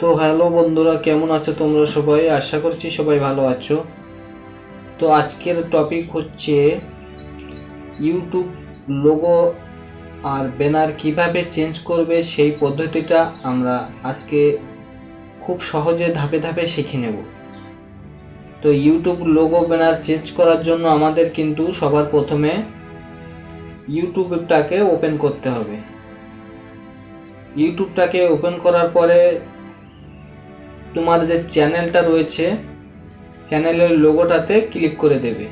তো হ্যালো বন্ধুরা, কেমন আছো তোমরা সবাই? আশা করছি সবাই ভালো আছো। তো আজকের টপিক হচ্ছে ইউটিউব লোগো আর ব্যানার কিভাবে চেঞ্জ করবে, সেই পদ্ধতিটা আমরা আজকে খুব সহজে ধাপে ধাপে শিখে নেব। তো ইউটিউব লোগো ব্যানার চেঞ্জ করার জন্য আমাদের কিন্তু সবার প্রথমে ইউটিউবটাকে ওপেন করতে হবে। ইউটিউবটাকে ওপেন করার পরে তোমার যে চ্যানেলটা রয়েছে, চ্যানেলের লোগোটাতে ক্লিক করে দেবে।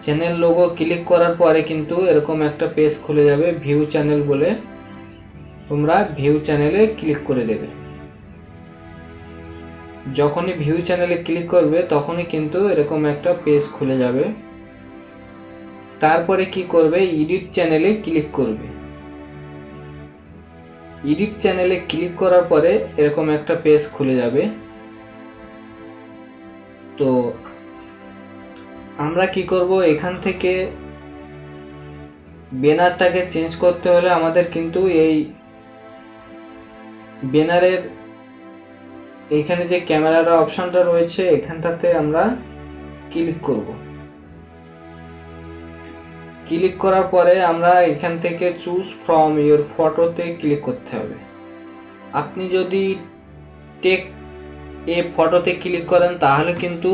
চ্যানেল লোগো ক্লিক করার পরে কিন্তু এরকম একটা পেজ খুলে যাবে, ভিউ চ্যানেল বলে। তোমরা ভিউ চ্যানেলে ক্লিক করে দেবে। যখনই ভিউ চ্যানেলে ক্লিক করবে তখনই কিন্তু এরকম একটা পেজ খুলে যাবে। তারপরে কি করবে, এডিট চ্যানেলে ক্লিক করবে। এডিট চ্যানেলে ক্লিক করার পরে এরকম একটা পেজ খুলে যাবে। তো আমরা কি করব, এখান থেকে ব্যানারটাকে চেঞ্জ করতে হলে আমাদের কিন্তু এই ব্যানারের এখানে যে ক্যামেরার অপশনটা রয়েছে এখানটাতে আমরা ক্লিক করব। ক্লিক করার পরে আমরা এখান থেকে চুজ ফ্রম ইওর ফটোতে ক্লিক করতে হবে। আপনি যদি টেক এ ফটোতে ক্লিক করেন তাহলে কিন্তু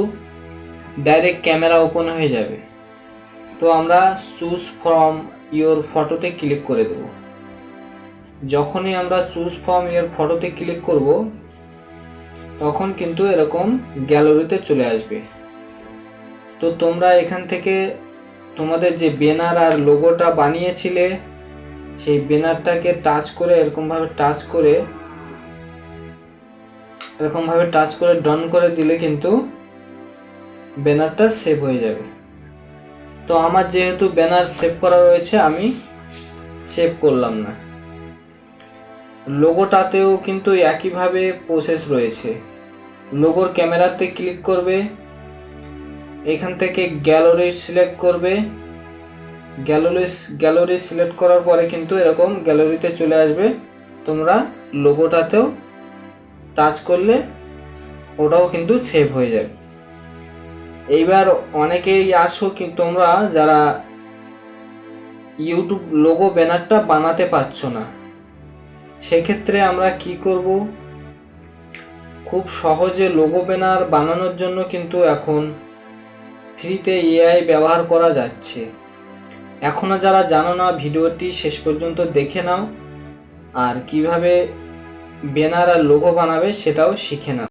ডাইরেক্ট ক্যামেরা ওপেন হয়ে যাবে। তো আমরা চুজ ফ্রম ইওর ফটোতে ক্লিক করে দেব। যখনই আমরা চুজ ফ্রম ইওর ফটোতে ক্লিক করব তখন কিন্তু এরকম গ্যালারিতে চলে আসবে। তো তোমরা এখান থেকে তোমাদের যে ব্যানার আর লোগোটা বানিয়েছিলে সেই ব্যানারটাকে টাচ করে এরকমভাবে টাচ করে ডান করে দিলে কিন্তু ব্যানারটা সেভ হয়ে যাবে। তো আমার যেহেতু ব্যানার সেভ করা রয়েছে আমি সেভ করলাম না। লোগোটাতেও কিন্তু একইভাবে প্রসেস রয়েছে। লোগোর ক্যামেরাতে ক্লিক করবে, এখান থেকে গ্যালারি সিলেক্ট করবে। গ্যালারি সিলেক্ট করার পরে কিন্তু এরকম গ্যালারিতে চলে আসবে। তোমরা লোগোটাতেও টাচ করলে ওটাও কিন্তু সেভ হয়ে যাবে। এইবার অনেকেই আসো কি তোমরা যারা ইউটিউব লোগো ব্যানারটা বানাতে পারছো না, সেক্ষেত্রে আমরা কি করব, খুব সহজে লোগো ব্যানার বানানোর জন্য কিন্তু এখন ফ্রিতে এআই ব্যবহার করা যাচ্ছে। এখনো যারা জানো না ভিডিওটি শেষ পর্যন্ত দেখে নাও, আর কিভাবে ব্যানার আর লোগো বানাবে সেটাও শিখে নাও।